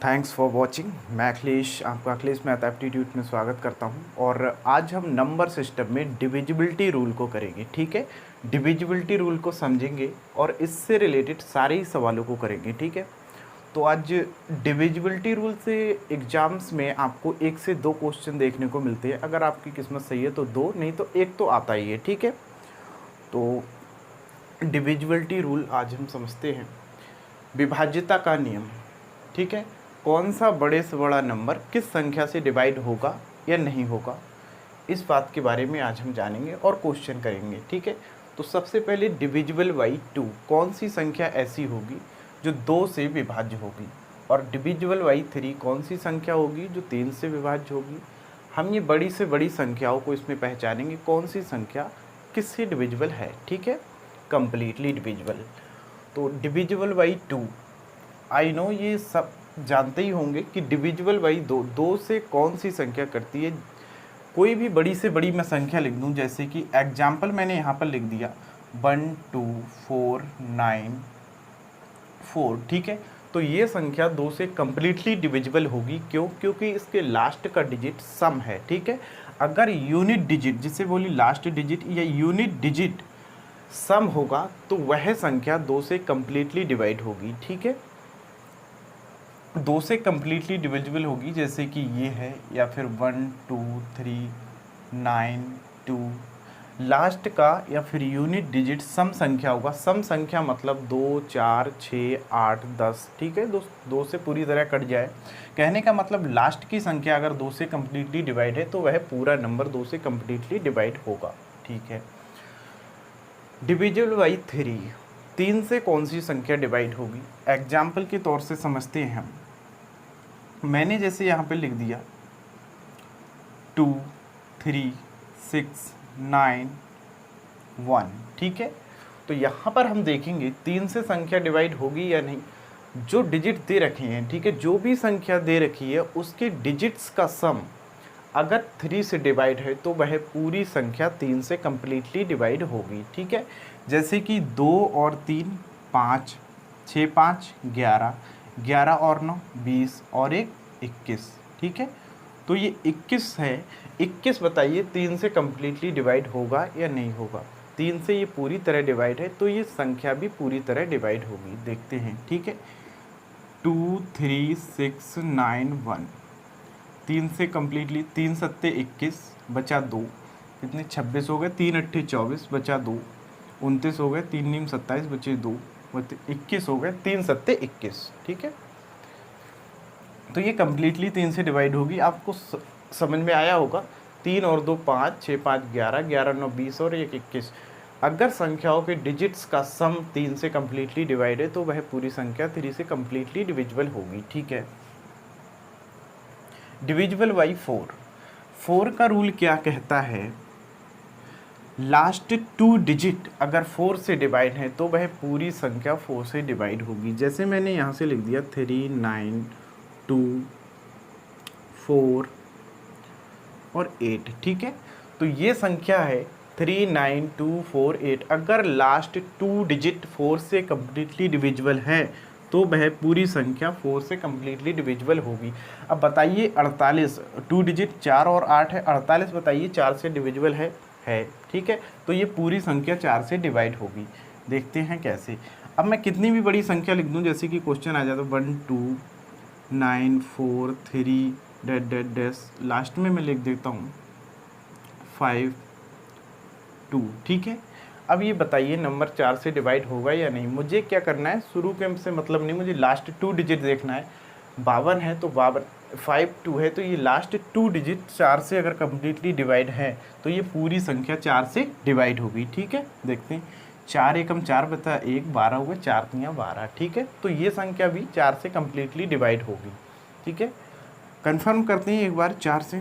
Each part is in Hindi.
Thanks for watching. मैं अखिलेश, आपका अखिलेश मैथ एप्टीट्यूड में स्वागत करता हूं। और आज हम नंबर सिस्टम में डिविजिबिलिटी रूल को करेंगे। ठीक है, डिविजिबिलिटी रूल को समझेंगे और इससे रिलेटेड सारे ही सवालों को करेंगे। ठीक है, तो आज डिविजिबिलिटी रूल से एग्जाम्स में आपको 1 से 2 क्वेश्चन देखने को मिलते हैं। अगर आपकी किस्मत सही है तो 2, नहीं तो 1 तो आता ही है। ठीक है, तो डिविजिबिलिटी रूल आज हम समझते हैं। विभाज्यता का नियम। ठीक है, कौन सा बड़े से बड़ा नंबर किस संख्या से डिवाइड होगा या नहीं होगा, इस बात के बारे में आज हम जानेंगे और क्वेश्चन करेंगे। ठीक है, तो सबसे पहले डिविजिबल बाई 2 कौन सी संख्या ऐसी होगी जो 2 से विभाज्य होगी, और डिविजिबल बाई 3 कौन सी संख्या होगी जो 3 से विभाज्य होगी। हम ये बड़ी से बड़ी संख्याओं को इसमें पहचानेंगे, कौन सी संख्या किससे डिविजिबल है। ठीक है, कंप्लीटली डिविजिबल। तो डिविजिबल बाई 2, आई नो ये सब जानते ही होंगे कि डिविजिबल बाई 2 से कौन सी संख्या करती है। कोई भी बड़ी से बड़ी मैं संख्या लिख दूं, जैसे कि एग्जाम्पल मैंने यहाँ पर लिख दिया 1 2 4 9 4। ठीक है, तो ये संख्या 2 से कम्प्लीटली डिविजिबल होगी। क्यों? क्योंकि इसके लास्ट का डिजिट सम है। ठीक है, अगर यूनिट डिजिट, जिसे बोली लास्ट डिजिट या यूनिट डिजिट सम होगा तो वह संख्या 2 से कम्प्लीटली डिवाइड होगी। ठीक है, 2 से कम्प्लीटली डिविजिबल होगी, जैसे कि ये है, या फिर 1 2 3 9 2। लास्ट का या फिर यूनिट डिजिट सम संख्या होगा। सम संख्या मतलब 2 4 6 8 10। ठीक है, 2 से पूरी तरह कट जाए। कहने का मतलब लास्ट की संख्या अगर 2 से कम्प्लीटली डिवाइड है तो वह पूरा नंबर 2 से कम्प्लीटली डिवाइड होगा। ठीक है, डिविजिबल बाई 3 से कौन सी संख्या डिवाइड होगी, एग्जाम्पल के तौर से समझते हैं हम। मैंने जैसे यहाँ पे लिख दिया 2 3 6 9 1। ठीक है, तो यहाँ पर हम देखेंगे 3 से संख्या डिवाइड होगी या नहीं। जो डिजिट दे रखे हैं, ठीक है, जो भी संख्या दे रखी है उसके डिजिट्स का सम अगर 3 से डिवाइड है तो वह पूरी संख्या 3 से कम्प्लीटली डिवाइड होगी। ठीक है, जैसे कि 2 और 3 5, 6 5 11, 11 और 9 20 और 1 21। ठीक है, तो ये 21 है। 21 बताइए 3 से कम्प्लीटली डिवाइड होगा या नहीं होगा। 3 से ये पूरी तरह डिवाइड है तो ये संख्या भी पूरी तरह डिवाइड होगी। देखते हैं। ठीक है, 2 3 6 9 1, 3 से कम्प्लीटली, 3 सत्ते 21 बचा 2, कितने 26 हो गए, 3 अट्ठे 24 बचा 2, 29 हो गए, 3 नीम 27 बचे 2, 21 हो गए, 3 सत्ते 21। ठीक है, तो ये कम्प्लीटली 3 से डिवाइड होगी। आपको समझ में आया होगा। 3 और 2 5, 6 5 11, 11 9 20 और 1 21। अगर संख्याओं के डिजिट्स का सम 3 से कम्प्लीटली डिवाइड है तो वह पूरी संख्या 3 से कम्प्लीटली डिविजिबल होगी। ठीक है, डिविजिबल बाई 4 का रूल क्या कहता है, लास्ट 2 डिजिट अगर 4 से डिवाइड है तो वह पूरी संख्या 4 से डिवाइड होगी। जैसे मैंने यहाँ से लिख दिया 3 9 2 4 और 8। ठीक है, तो ये संख्या है 3 9 2 4 8। अगर लास्ट 2 डिजिट 4 से कम्प्लीटली डिविजिबल है तो वह पूरी संख्या 4 से कम्प्लीटली डिविजिबल होगी। अब बताइए 48, 2 डिजिट 4 और 8 है, 48 बताइए 4 से डिविजिबल है। ठीक है, तो ये पूरी संख्या 4 से डिवाइड होगी। देखते हैं कैसे। अब मैं कितनी भी बड़ी संख्या लिख दूं, जैसे कि क्वेश्चन आ जाता 1 2 9 4 3 डैश डैश डैश, लास्ट में मैं लिख देता हूँ 5 2। ठीक है, अब ये बताइए नंबर 4 से डिवाइड होगा या नहीं। मुझे क्या करना है, शुरू के से मतलब नहीं, मुझे लास्ट 2 डिजिट देखना है। 52 है तो 52, 5 2 है तो ये लास्ट 2 डिजिट 4 से अगर कम्प्लीटली डिवाइड है तो ये पूरी संख्या 4 से डिवाइड होगी। ठीक है, देखते हैं। 4 एकम 4 बता 1, 12 हो गए, 4 तियाँ 12। ठीक है, तो ये संख्या भी 4 से कम्प्लीटली डिवाइड होगी। ठीक है, कंफर्म करते हैं एक बार। 4 से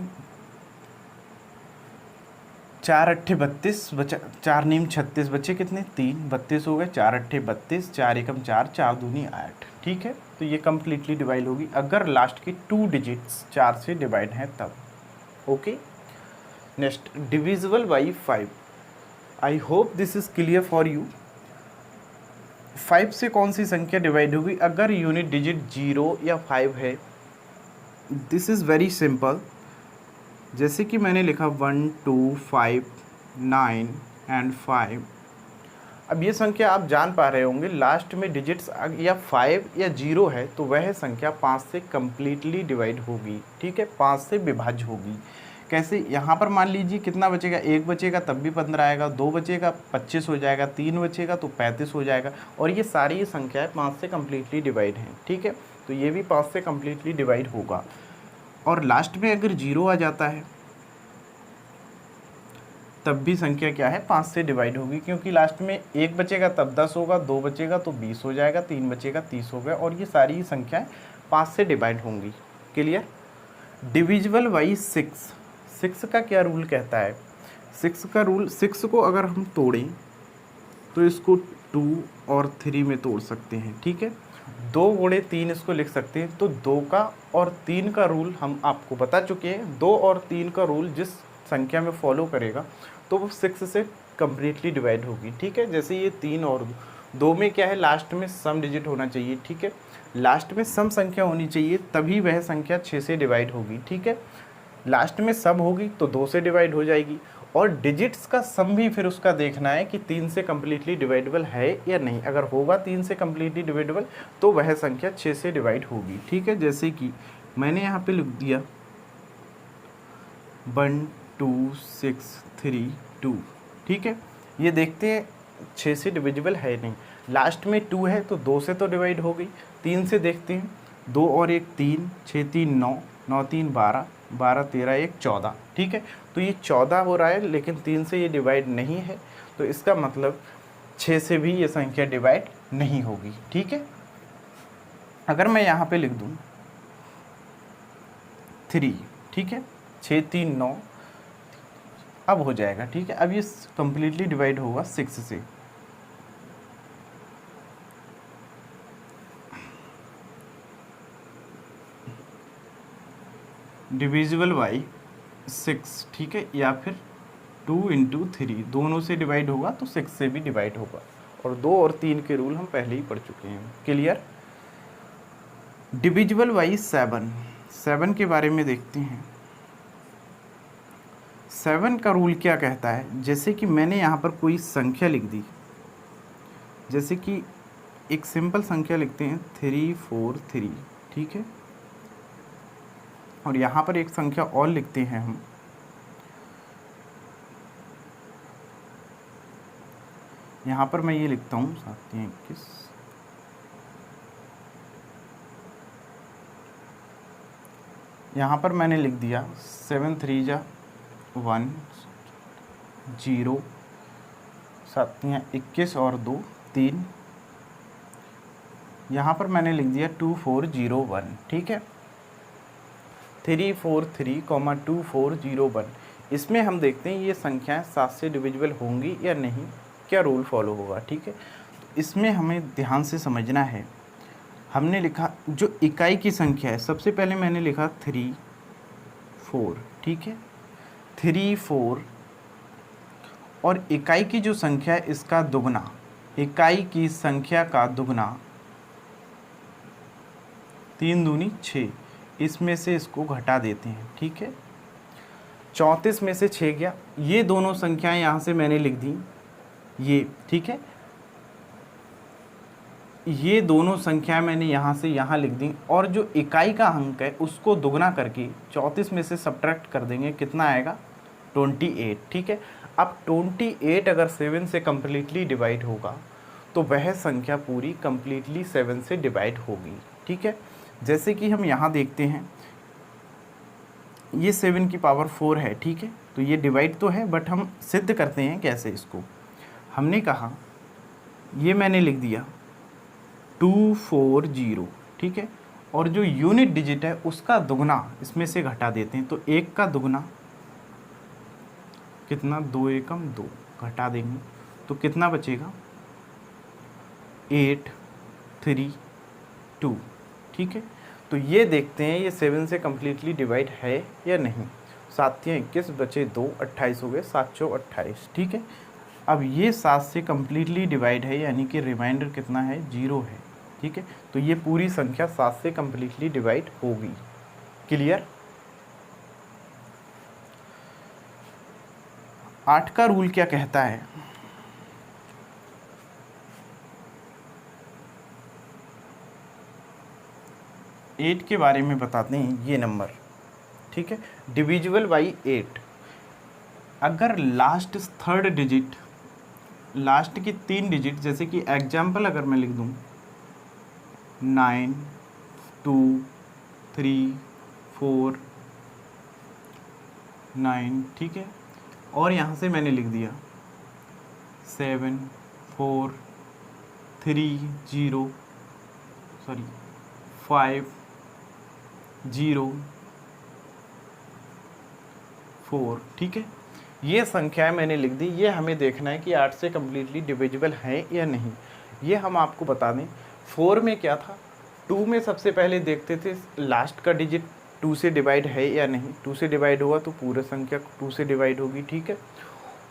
4 अट्ठे 32 बचा, 4 नीम 36 बचे कितने 3, 32 हो गए, 4 अट्ठे 32, 4 एकम 4, 4 दूनी 8। ठीक है, तो ये कम्प्लीटली डिवाइड होगी अगर लास्ट की 2 डिजिट्स 4 से डिवाइड हैं तब। Okay, next divisible by 5। I hope this is clear for you. 5 से कौन सी संख्या डिवाइड होगी? अगर यूनिट डिजिट 0 या 5 है, दिस इज़ वेरी सिंपल। जैसे कि मैंने लिखा 1 2 5 9 एंड 5। अब ये संख्या आप जान पा रहे होंगे, लास्ट में डिजिट्स या 5 या 0 है तो वह संख्या 5 से कम्प्लीटली डिवाइड होगी, ठीक है, 5 से विभाज्य होगी। कैसे? यहाँ पर मान लीजिए कितना बचेगा, 1 बचेगा तब भी 15 आएगा, 2 बचेगा 25 हो जाएगा, 3 बचेगा तो 35 हो जाएगा, और ये सारी संख्याएं 5 से कम्प्लीटली डिवाइड हैं, ठीक है। तो ये भी 5 से कम्प्लीटली डिवाइड होगा। और लास्ट में अगर 0 आ जाता है तब भी संख्या क्या है, 5 से डिवाइड होगी, क्योंकि लास्ट में 1 बचेगा तब 10 होगा, 2 बचेगा तो 20 हो जाएगा, 3 बचेगा 30 हो गया, और ये सारी संख्याएं 5 से डिवाइड होंगी। क्लियर? Divisible by 6। 6 का क्या रूल कहता है? 6 का रूल, 6 को अगर हम तोड़ें तो इसको 2 और 3 में तोड़ सकते हैं, ठीक है। 2 गुणे 3 इसको लिख सकते हैं। तो 2 का और 3 का रूल हम आपको बता चुके हैं। 2 और 3 का रूल जिस संख्या में फॉलो करेगा तो वो 6 से कम्प्लीटली डिवाइड होगी, ठीक है। जैसे ये 3 और 2 में क्या है, लास्ट में सम डिजिट होना चाहिए, ठीक है। लास्ट में सम संख्या होनी चाहिए, तभी वह संख्या 6 से डिवाइड होगी, ठीक है। लास्ट में सम होगी तो 2 से डिवाइड हो जाएगी, और डिजिट्स का सम भी फिर उसका देखना है कि 3 से कम्प्लीटली डिवाइडेबल है या नहीं। अगर होगा 3 से कम्प्लीटली डिवाइडेबल तो वह संख्या 6 से डिवाइड होगी, ठीक है। जैसे कि मैंने यहाँ पे लिख दिया 1 2 6 3 2, ठीक है। ये देखते हैं 6 से डिविजिबल है नहीं। लास्ट में 2 है तो 2 से तो डिवाइड हो गई। 3 से देखते हैं, 2 और 1 3, 6 3 9, 9 3 12, 12 13 1 14, ठीक है। तो ये 14 हो रहा है, लेकिन 3 से ये डिवाइड नहीं है, तो इसका मतलब 6 से भी ये संख्या डिवाइड नहीं होगी, ठीक है। अगर मैं यहाँ पे लिख दूँ 3, ठीक है, 6 3 9 अब हो जाएगा, ठीक है। अब ये कंप्लीटली डिवाइड होगा 6 से। डिविजिबल बाई 6, ठीक है, या फिर 2 × 3 दोनों से डिवाइड होगा तो 6 से भी डिवाइड होगा। और 2 और 3 के रूल हम पहले ही पढ़ चुके हैं। क्लियर? Divisible by 7। 7 के बारे में देखते हैं। 7 का रूल क्या कहता है? जैसे कि मैंने यहाँ पर कोई संख्या लिख दी, जैसे कि एक सिंपल संख्या लिखते हैं 3 4 3, ठीक है। और यहाँ पर एक संख्या और लिखते हैं हम, यहाँ पर मैं ये लिखता हूँ 7 21। यहाँ पर मैंने लिख दिया 7 3 जा 1 0, 7 21 और 2 3। यहाँ पर मैंने लिख दिया 2 4 0 1, ठीक है। 3 4 3, 2 4 0 1। इसमें हम देखते हैं ये संख्याएं 7 से डिविजिबल होंगी या नहीं, क्या रूल फॉलो होगा, ठीक है। तो इसमें हमें ध्यान से समझना है। हमने लिखा जो इकाई की संख्या है, सबसे पहले मैंने लिखा 3 4, ठीक है, 3 4, और इकाई की जो संख्या है इसका दुगना, इकाई की संख्या का दुगना, 3 दूनी 6, इसमें से इसको घटा देते हैं, ठीक है। 34 में से 6 गया, ये दोनों संख्याएं यहाँ से मैंने लिख दी, ये, ठीक है। ये दोनों संख्याएं मैंने यहाँ से यहाँ लिख दी, और जो इकाई का अंक है उसको दुगना करके 34 में से सब्ट्रैक्ट कर देंगे, कितना आएगा 28, ठीक है। अब 28 अगर 7 से कम्प्लीटली डिवाइड होगा तो वह संख्या पूरी कम्प्लीटली 7 से डिवाइड होगी, ठीक है। जैसे कि हम यहाँ देखते हैं, ये 7 की पावर 4 है, ठीक है। तो ये डिवाइड तो है, बट हम सिद्ध करते हैं कैसे इसको। हमने कहा ये मैंने लिख दिया 2 4 0, ठीक है, और जो यूनिट डिजिट है उसका दुगना इसमें से घटा देते हैं। तो 1 का दुगना कितना, 2 एकम 2, घटा देंगे तो कितना बचेगा 8 3 2, ठीक है। तो ये देखते हैं ये 7 से कम्प्लीटली डिवाइड है या नहीं। 7 21 बचे 2, 28 हो गए, 7 4 28, ठीक है। अब ये 7 से कम्प्लीटली डिवाइड है, यानी कि रिमाइंडर कितना है, 0 है। ठीक है, तो ये पूरी संख्या 7 से कम्प्लीटली डिवाइड होगी। क्लियर। 8 का रूल क्या कहता है, 8 के बारे में बताते हैं। ये नंबर, ठीक है, डिविजिबल बाई 8। अगर लास्ट थर्ड डिजिट, लास्ट की 3 डिजिट, जैसे कि एग्जाम्पल अगर मैं लिख दूँ 9 2 3 4 9, ठीक है, और यहाँ से मैंने लिख दिया 7 4 3 0 सॉरी 5 0 4, ठीक है, ये संख्याएं मैंने लिख दी। ये हमें देखना है कि 8 से कम्प्लीटली डिविजिबल है या नहीं। ये हम आपको बता दें, 4 में क्या था, 2 में सबसे पहले देखते थे लास्ट का डिजिट 2 से डिवाइड है या नहीं। 2 से डिवाइड हुआ तो पूरे संख्या 2 से डिवाइड होगी, ठीक है।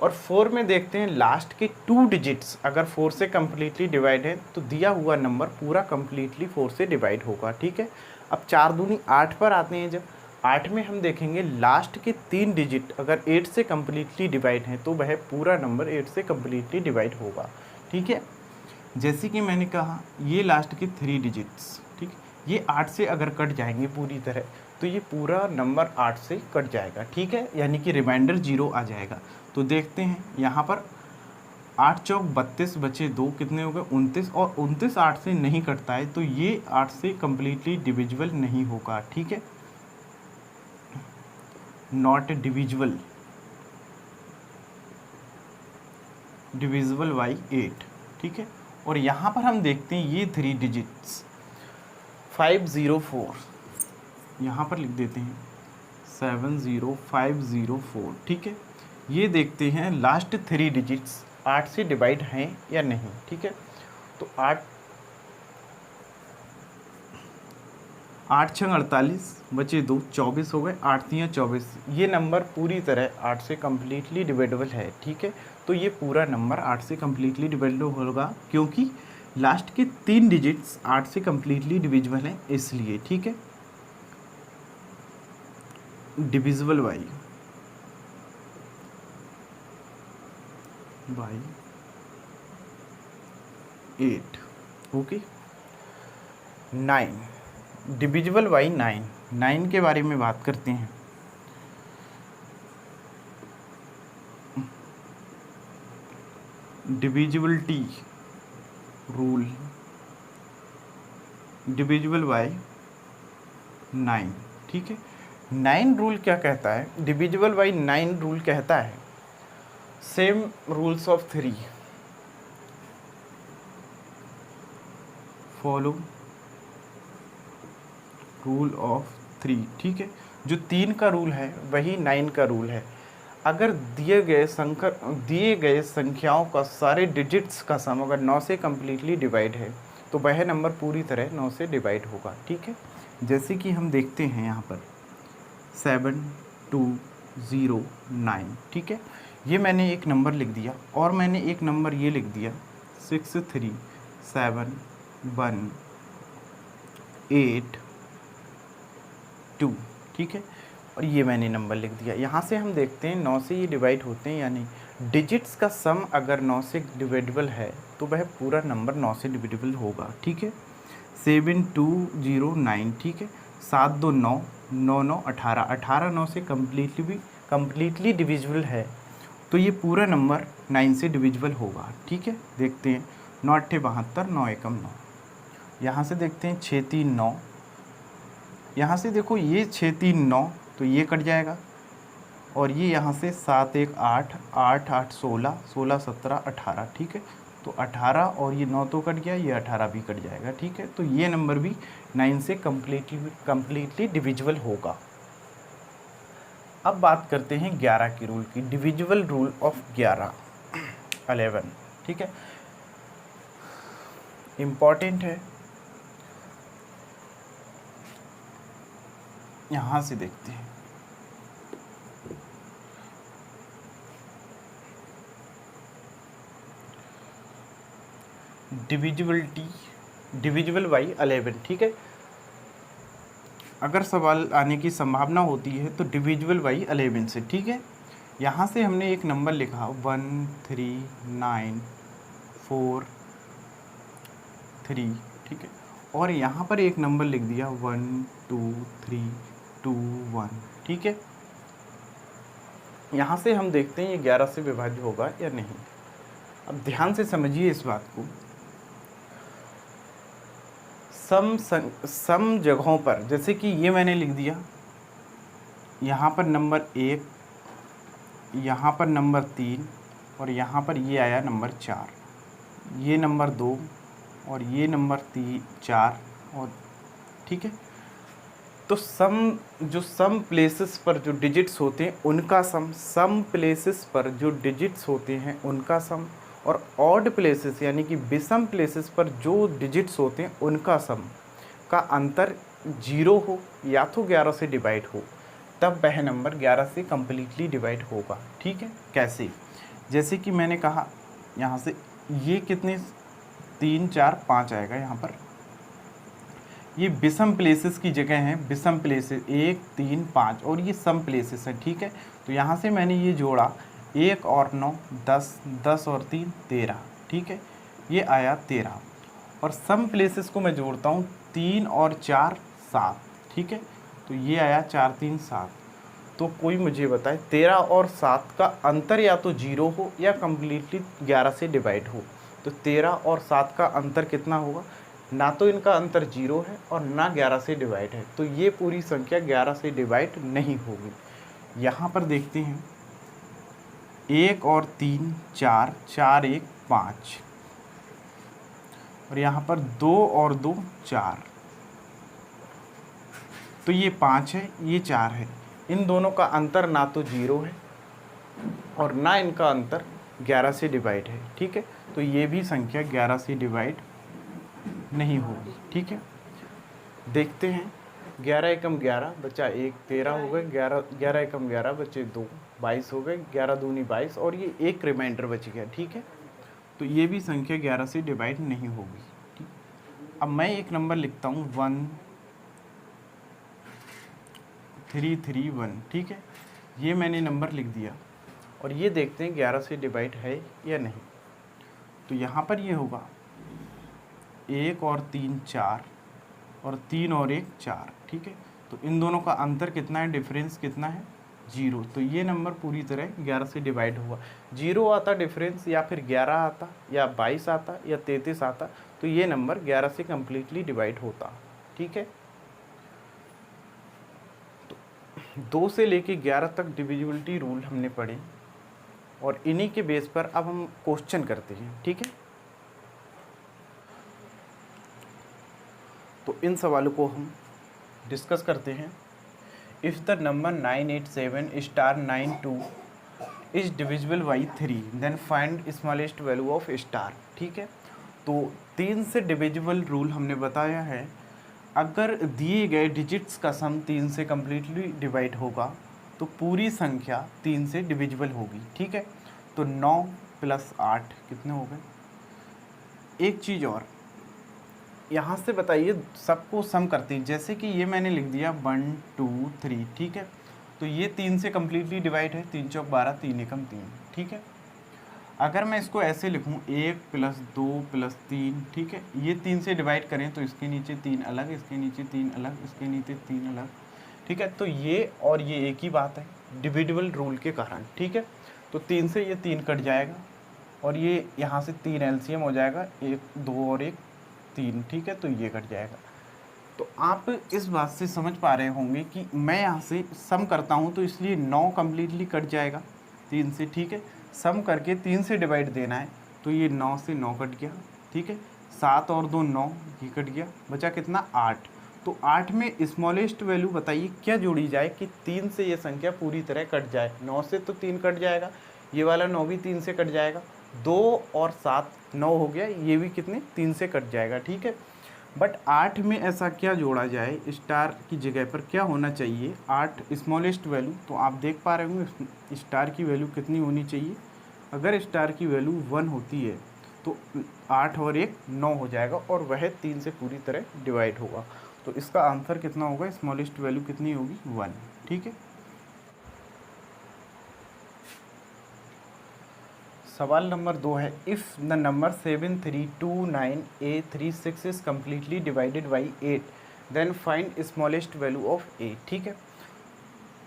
और 4 में देखते हैं लास्ट के 2 डिजिट्स अगर 4 से कम्प्लीटली डिवाइड है तो दिया हुआ नंबर पूरा कम्प्लीटली 4 से डिवाइड होगा, ठीक है। अब 4 दूनी 8 पर आते हैं। जब 8 में हम देखेंगे लास्ट के 3 डिजिट अगर 8 से कम्प्लीटली डिवाइड हैं तो वह पूरा नंबर 8 से कम्प्लीटली डिवाइड होगा, ठीक है। जैसे कि मैंने कहा ये लास्ट के 3 डिजिट्स, ठीक, ये 8 से अगर कट जाएंगे पूरी तरह तो ये पूरा नंबर 8 से कट जाएगा, ठीक है, यानी कि रिमाइंडर 0 आ जाएगा। तो देखते हैं यहाँ पर 8 चौक 32 बचे 2, कितने हो गए 29, और 29 8 से नहीं कटता है तो ये 8 से कम्प्लीटली डिविजिबल नहीं होगा, ठीक है, नॉट डिविजिबल, डिविजिबल बाई 8, ठीक है। और यहाँ पर हम देखते हैं ये 3 डिजिट्स 504, यहाँ पर लिख देते हैं 70504, ठीक है। ये देखते हैं लास्ट 3 डिजिट्स 8 से डिवाइड हैं या नहीं, ठीक है। तो 8 छंग 48 बचे 2, 24 हो गए, 8 3 24। ये नंबर पूरी तरह 8 से कम्प्लीटली डिवाइडेबल है, ठीक है। तो ये पूरा नंबर 8 से कम्प्लीटली डिवाइडेबल होगा क्योंकि लास्ट के 3 डिजिट्स 8 से कम्प्लीटली डिविजिबल हैं इसलिए, ठीक है। Divisible by 8, okay. 9, divisible by 9, 9 के बारे में बात करते हैं। डिविजिबिलिटी रूल, डिविजिबल बाई 9, ठीक है। 9 रूल क्या कहता है, डिविजिबल बाई 9 रूल कहता है same rules of 3 follow rule of 3, ठीक है। जो 3 का रूल है वही 9 का रूल है। अगर दिए गए संख्याओं का सारे डिजिट्स का सम अगर 9 से कम्प्लीटली डिवाइड है तो वह नंबर पूरी तरह 9 से डिवाइड होगा, ठीक है। जैसे कि हम देखते हैं यहाँ पर 7209, ठीक है, ये मैंने एक नंबर लिख दिया और मैंने एक नंबर ये लिख दिया 63718, ठीक है, और ये मैंने नंबर लिख दिया। यहाँ से हम देखते हैं 9 से ये डिवाइड होते हैं, यानी डिजिट्स का सम अगर 9 से डिवाइडेबल है तो वह पूरा नंबर 9 से डिवाइडेबल होगा, ठीक है। 7209, ठीक है, 7 2 9 9 9 18, 18 9 से कम्प्लीटली डिविजिबल है तो ये पूरा नंबर 9 से डिविजिबल होगा, ठीक है। देखते हैं 9 8 72, 9 1 9, यहाँ से देखते हैं 6 3 9, यहाँ से देखो ये 6 3 9 तो ये कट जाएगा, और ये यहाँ से 7 1 8 8 8 16 16 17 18, ठीक है। तो 18 और ये 9 तो कट गया, ये 18 भी कट जाएगा, ठीक है। तो ये नंबर भी 9 से कम्प्लीटली डिविजिबल होगा। अब बात करते हैं 11 की रूल की, डिविजिबल रूल ऑफ 11 11, ठीक है, इम्पॉर्टेंट है। यहाँ से देखते हैं डिविजिबल बाई 11, ठीक है। अगर सवाल आने की संभावना होती है तो डिविजिबल बाई 11 से, ठीक है। यहाँ से हमने एक नंबर लिखा 13943, ठीक है, और यहाँ पर एक नंबर लिख दिया 12321, ठीक है। यहाँ से हम देखते हैं ये 11 से विभाज्य होगा या नहीं। अब ध्यान से समझिए इस बात को। सम जगहों पर, जैसे कि ये मैंने लिख दिया, यहाँ पर नंबर 1, यहाँ पर नंबर 3 और यहाँ पर ये आया नंबर 4, ये नंबर 2 और ये नंबर 4, और ठीक है। तो सम प्लेसेस पर जो डिजिट्स होते हैं उनका सम प्लेसेस पर जो डिजिट्स होते हैं उनका सम, और ऑड प्लेसेस यानी कि विषम प्लेसेस पर जो डिजिट्स होते हैं उनका सम का अंतर 0 हो या तो 11 से डिवाइड हो, तब वह नंबर 11 से कम्प्लीटली डिवाइड होगा, ठीक है। कैसे? जैसे कि मैंने कहा यहाँ से ये कितने 3 4 5 आएगा, यहाँ पर ये विषम प्लेसेस की जगह हैं, विषम प्लेसेस 1 3 5, और ये सम प्लेसेस हैं, ठीक है। तो यहाँ से मैंने ये जोड़ा 1 और 9 10, 10 और 3 13, ठीक है, ये आया 13। और सम प्लेसेस को मैं जोड़ता हूँ 3 और 4 7, ठीक है, तो ये आया 4 3 7। तो कोई मुझे बताए 13 और 7 का अंतर या तो 0 हो या कम्प्लीटली 11 से डिवाइड हो। तो 13 और 7 का अंतर कितना होगा? ना तो इनका अंतर 0 है और ना 11 से डिवाइड है, तो ये पूरी संख्या 11 से डिवाइड नहीं होगी। यहाँ पर देखते हैं 1 और 3 4, 4 1 5, और यहाँ पर 2 और 2 4, तो ये 5 है, ये 4 है। इन दोनों का अंतर ना तो 0 है और ना इनका अंतर 11 से डिवाइड है, ठीक है। तो ये भी संख्या 11 से डिवाइड नहीं होगी, ठीक है। देखते हैं 11 एकम 11 बचा 1 13 हो गए, 11 एकम 11 बचे 2 22 हो गए, 11 दूनी 22, और ये एक रिमाइंडर बच गया, ठीक है। तो ये भी संख्या 11 से डिवाइड नहीं होगी, ठीक। अब मैं एक नंबर लिखता हूँ 1331, ठीक है, ये मैंने नंबर लिख दिया, और ये देखते हैं 11 से डिवाइड है या नहीं। तो यहाँ पर ये होगा 1 और 3 4, और 3 और 1 4, ठीक है। तो इन दोनों का अंतर कितना है, डिफरेंस कितना है? 0। तो ये नंबर पूरी तरह 11 से डिवाइड हुआ। 0 आता डिफरेंस, या फिर 11 आता, या 22 आता, या 33 आता, तो ये नंबर 11 से कम्प्लीटली डिवाइड होता, ठीक है। तो 2 से लेके 11 तक डिविजिबिलिटी रूल हमने पढ़े, और इन्हीं के बेस पर अब हम क्वेश्चन करते हैं, ठीक है। तो इन सवालों को हम डिस्कस करते हैं। If the number 987*92 is divisible by 3 then find smallest value of star, ठीक है। तो 3 से डिविजिबल रूल हमने बताया है। अगर दिए गए डिजिट्स का सम 3 से कम्प्लीटली डिवाइड होगा तो पूरी संख्या 3 से डिविजिबल होगी, ठीक है। तो 9 + 8 कितने हो गए? एक चीज़ और, यहाँ से बताइए सबको सम करते हैं। जैसे कि ये मैंने लिख दिया 1 2 3, ठीक है, तो ये 3 से कम्प्लीटली डिवाइड है, 3 चौक 12 3 एकम 3, ठीक है। अगर मैं इसको ऐसे लिखूँ 1 + 2 + 3, ठीक है, ये 3 से डिवाइड करें तो इसके नीचे 3 अलग, इसके नीचे 3 अलग, इसके नीचे 3 अलग, ठीक है। तो ये और ये एक ही बात है डिविजिबल रूल के कारण, ठीक है। तो 3 से ये 3 कट जाएगा, और ये यहाँ से 3 एलसीएम हो जाएगा, 1 2 और 1 3, ठीक है, तो ये कट जाएगा। तो आप इस बात से समझ पा रहे होंगे कि मैं यहाँ से सम करता हूँ तो इसलिए 9 कम्प्लीटली कट जाएगा 3 से, ठीक है। सम करके 3 से डिवाइड देना है, तो ये 9 से 9 कट गया, ठीक है। 7 और 2 9, ये कट गया, बचा कितना 8। तो 8 में स्मॉलेस्ट वैल्यू बताइए क्या जोड़ी जाए कि 3 से ये संख्या पूरी तरह कट जाए। 9 से तो 3 कट जाएगा, ये वाला 9 भी 3 से कट जाएगा, 2 और 7 9 हो गया, ये भी कितने 3 से कट जाएगा, ठीक है। बट 8 में ऐसा क्या जोड़ा जाए, स्टार की जगह पर क्या होना चाहिए? 8 स्मॉलेस्ट वैल्यू, तो आप देख पा रहे होंगे स्टार की वैल्यू कितनी होनी चाहिए। अगर स्टार की वैल्यू 1 होती है तो 8 और 1 9 हो जाएगा और वह 3 से पूरी तरह डिवाइड होगा। तो इसका आंसर कितना होगा, स्मॉलेस्ट वैल्यू कितनी होगी, 1। ठीक है। सवाल नंबर 2 है, if the number 7329A36 is completely divided by 8 then find smallest value of A. ठीक है।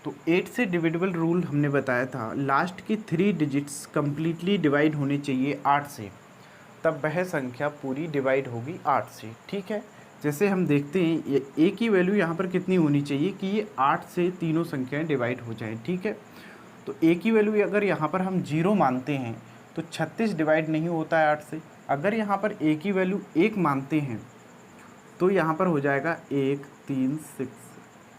तो 8 से डिविजिबल रूल हमने बताया था, लास्ट की 3 डिजिट्स कम्प्लीटली डिवाइड होने चाहिए 8 से, तब वह संख्या पूरी डिवाइड होगी 8 से। ठीक है। जैसे हम देखते हैं ये ए की वैल्यू यहाँ पर कितनी होनी चाहिए कि ये 8 से तीनों संख्याएं डिवाइड हो जाएं। ठीक है। तो ए की वैल्यू अगर यहाँ पर हम 0 मानते हैं तो 36 डिवाइड नहीं होता है 8 से। अगर यहाँ पर ए की वैल्यू 1 मानते हैं तो यहाँ पर हो जाएगा 1 3 6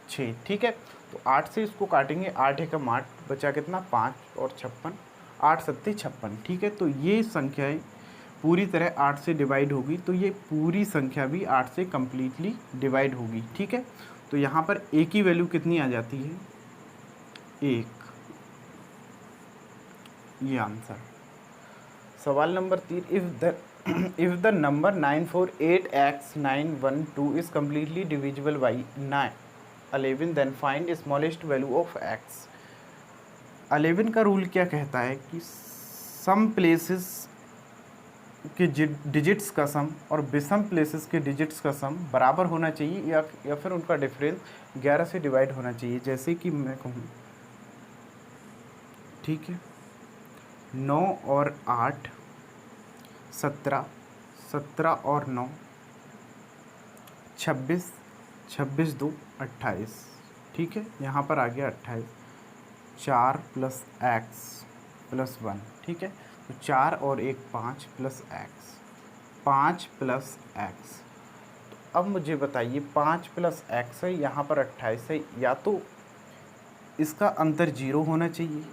6। ठीक है। तो 8 से इसको काटेंगे, 8 एकम 8, बचा कितना 5 और 56, 8 सत्ते 56। ठीक है। तो ये संख्याएं पूरी तरह 8 से डिवाइड होगी, तो ये पूरी संख्या भी 8 से कम्प्लीटली डिवाइड होगी। ठीक है। तो यहाँ पर ए की वैल्यू कितनी आ जाती है, 1। ये आंसर। सवाल नंबर 3, if the number 948x912 is completely divisible by 11 then find smallest value of x। 11 का रूल क्या कहता है कि सम प्लेसेस के डिजिट्स का सम और विषम प्लेसेस के डिजिट्स का सम बराबर होना चाहिए या फिर उनका डिफरेंस 11 से डिवाइड होना चाहिए। जैसे कि मैं कहूँ, ठीक है, 9 और 8 17, 17 और 9 26, 26 2 28। ठीक है। यहाँ पर आ गया 28, 4 + x + 1। ठीक है। तो 4 और 1 5 + x, 5 + x। तो अब मुझे बताइए 5 + x है, यहाँ पर 28 है, या तो इसका अंतर 0 होना चाहिए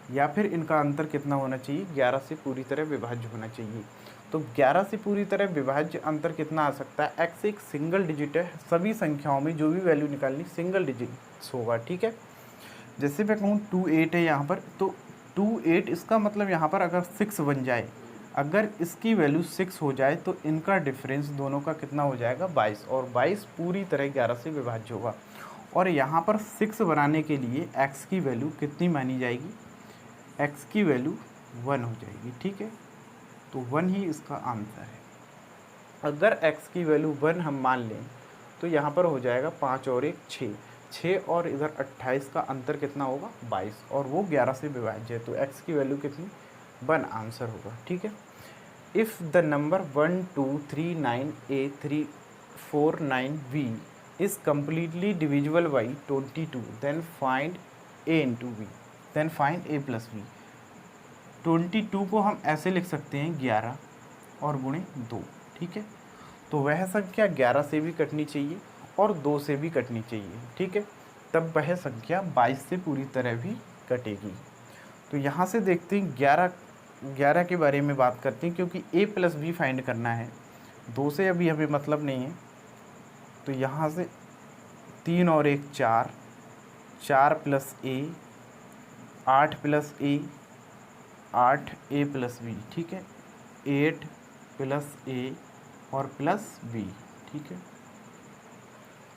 या फिर इनका अंतर कितना होना चाहिए, 11 से पूरी तरह विभाज्य होना चाहिए। तो 11 से पूरी तरह विभाज्य अंतर कितना आ सकता है, x एक सिंगल डिजिट है, सभी संख्याओं में जो भी वैल्यू निकालनी सिंगल डिजिट होगा। ठीक है। जैसे मैं कहूँ 28 है यहाँ पर, तो 28 इसका मतलब यहाँ पर अगर 6 बन जाए, अगर इसकी वैल्यू 6 हो जाए तो इनका डिफरेंस दोनों का कितना हो जाएगा, 22, और 22 पूरी तरह 11 से विभाज्य होगा। और यहाँ पर 6 बनाने के लिए x की वैल्यू कितनी मानी जाएगी, x की वैल्यू 1 हो जाएगी। ठीक है। तो 1 ही इसका आंसर है। अगर x की वैल्यू 1 हम मान लें तो यहाँ पर हो जाएगा 5 और 1 6, 6 और इधर 28 का अंतर कितना होगा, 22, और वो 11 से विभाज्य है, तो x की वैल्यू कितनी, 1 आंसर होगा। ठीक है। If the number 1239A349V is completely divisible by 22 then find a into V, then find a + v। 22 को हम ऐसे लिख सकते हैं 11 और गुणे 2। ठीक है। तो वह संख्या 11 से भी कटनी चाहिए और 2 से भी कटनी चाहिए। ठीक है। तब वह संख्या 22 से पूरी तरह भी कटेगी। तो यहाँ से देखते हैं 11 के बारे में बात करते हैं, क्योंकि a + v फाइंड करना है, 2 से अभी हमें मतलब नहीं है। तो यहाँ से 3 और 1 4, 4 + a, 8 + a, 8a + v। ठीक है। 8 + a और प्लस v। ठीक है।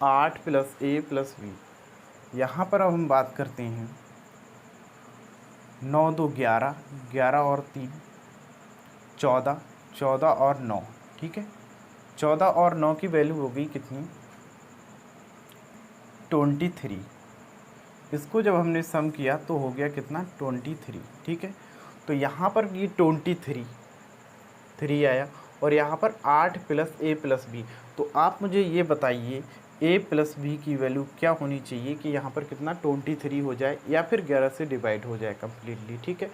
8 + a + v। यहाँ पर अब हम बात करते हैं 9 2 11, 11 और 3 14, 14 और 9। ठीक है। 14 और 9 की वैल्यू हो गई कितनी, 23। इसको जब हमने सम किया तो हो गया कितना, 23। ठीक है। तो यहाँ पर ये 23 आया और यहाँ पर 8 + a + b। तो आप मुझे ये बताइए a + b की वैल्यू क्या होनी चाहिए कि यहाँ पर कितना 23 हो जाए या फिर 11 से डिवाइड हो जाए कम्प्लीटली। ठीक है।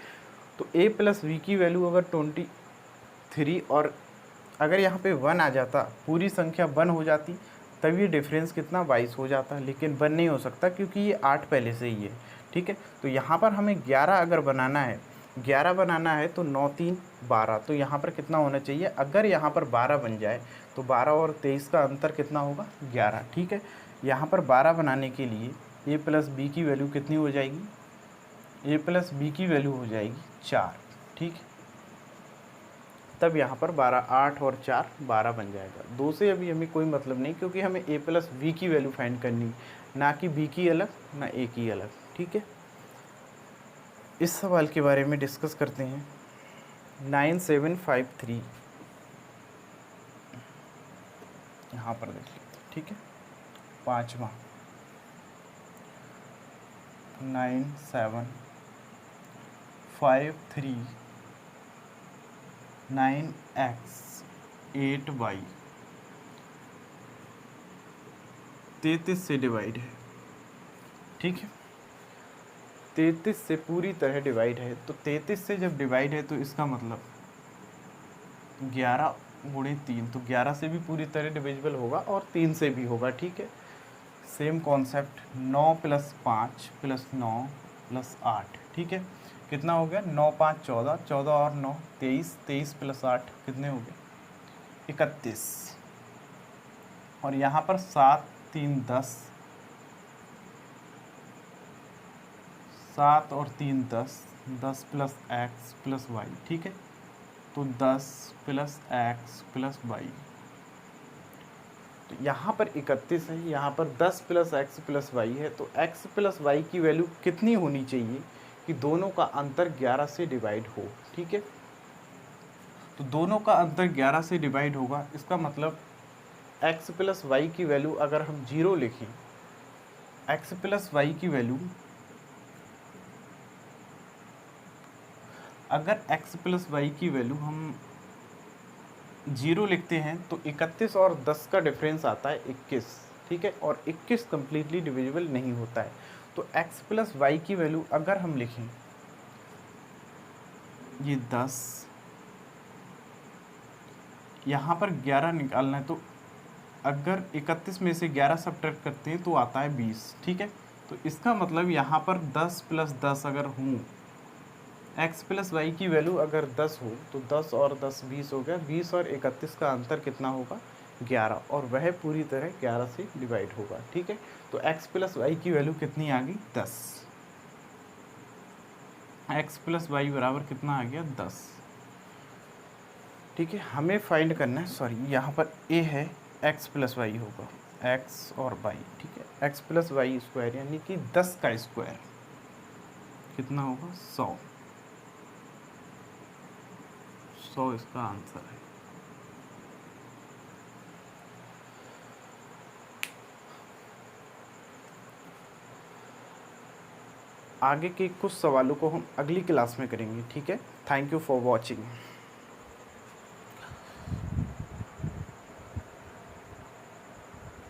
तो a + b की वैल्यू अगर 23 और अगर यहाँ पे 1 आ जाता, पूरी संख्या 1 हो जाती, तब ये डिफरेंस कितना 22 हो जाता, लेकिन 1 नहीं हो सकता क्योंकि ये 8 पहले से ही है। ठीक है। तो यहाँ पर हमें 11 अगर बनाना है, 11 बनाना है तो 9 3 12, तो यहाँ पर कितना होना चाहिए, अगर यहाँ पर 12 बन जाए तो 12 और 23 का अंतर कितना होगा, 11। ठीक है। यहाँ पर 12 बनाने के लिए a + b की वैल्यू कितनी हो जाएगी, a + b की वैल्यू हो जाएगी 4। ठीक है। तब यहाँ पर 12, 8 और 4 12 बन जाएगा। 2 से अभी हमें कोई मतलब नहीं, क्योंकि हमें a प्लस बी की वैल्यू फाइंड करनी, ना कि b की अलग ना a की अलग। ठीक है, इस सवाल के बारे में डिस्कस करते हैं। 9753 यहाँ पर देख लेते हैं। ठीक है, पाँचवा 9753 9x 8y 33 से डिवाइड है। ठीक है, 33 से पूरी तरह डिवाइड है, तो 33 से जब डिवाइड है तो इसका मतलब 11 गुणे 3, तो 11 से भी पूरी तरह डिविजिबल होगा और 3 से भी होगा। ठीक है, सेम कॉन्सेप्ट 9 + 5 + 9 + 8। ठीक है, कितना हो गया? 9 5 14, 14 और 9 23, 23 + 8 कितने हो गए? 31। और यहाँ पर 7 3 10, 7 और 3 10, 10 + x + y। ठीक है, तो 10 + x + y, तो यहाँ पर 31 है, यहाँ पर 10 + x + y है, तो x + y की वैल्यू कितनी होनी चाहिए कि दोनों का अंतर 11 से डिवाइड हो। ठीक है, तो दोनों का अंतर 11 से डिवाइड होगा, इसका मतलब x + y की वैल्यू अगर हम 0 लिखें, x + y की वैल्यू अगर x + y की वैल्यू हम 0 लिखते हैं तो 31 और 10 का डिफरेंस आता है 21। ठीक है, और 21 कम्प्लीटली डिविजिबल नहीं होता है। तो x + y की वैल्यू अगर हम लिखें, ये 10, यहाँ पर 11 निकालना है, तो अगर 31 में से 11 सब्ट्रैक्ट करते हैं तो आता है 20। ठीक है, तो इसका मतलब यहाँ पर 10 + 10 अगर हूँ, x + y की वैल्यू अगर 10 हो तो 10 और 10 20 हो गया। 20 और 31 का अंतर कितना होगा? 11, और वह पूरी तरह 11 से डिवाइड होगा। ठीक है, तो x + y की वैल्यू कितनी आ गई? 10। x + y बराबर कितना आ गया? 10। ठीक है, हमें फाइंड करना है, सॉरी यहाँ पर a है, x + y होगा, x और y। ठीक है, x + y स्क्वायर यानी कि 10 का स्क्वायर कितना होगा? 100। 100 इसका आंसर है। आगे के कुछ सवालों को हम अगली क्लास में करेंगे। ठीक है, थैंक यू फॉर वॉचिंग।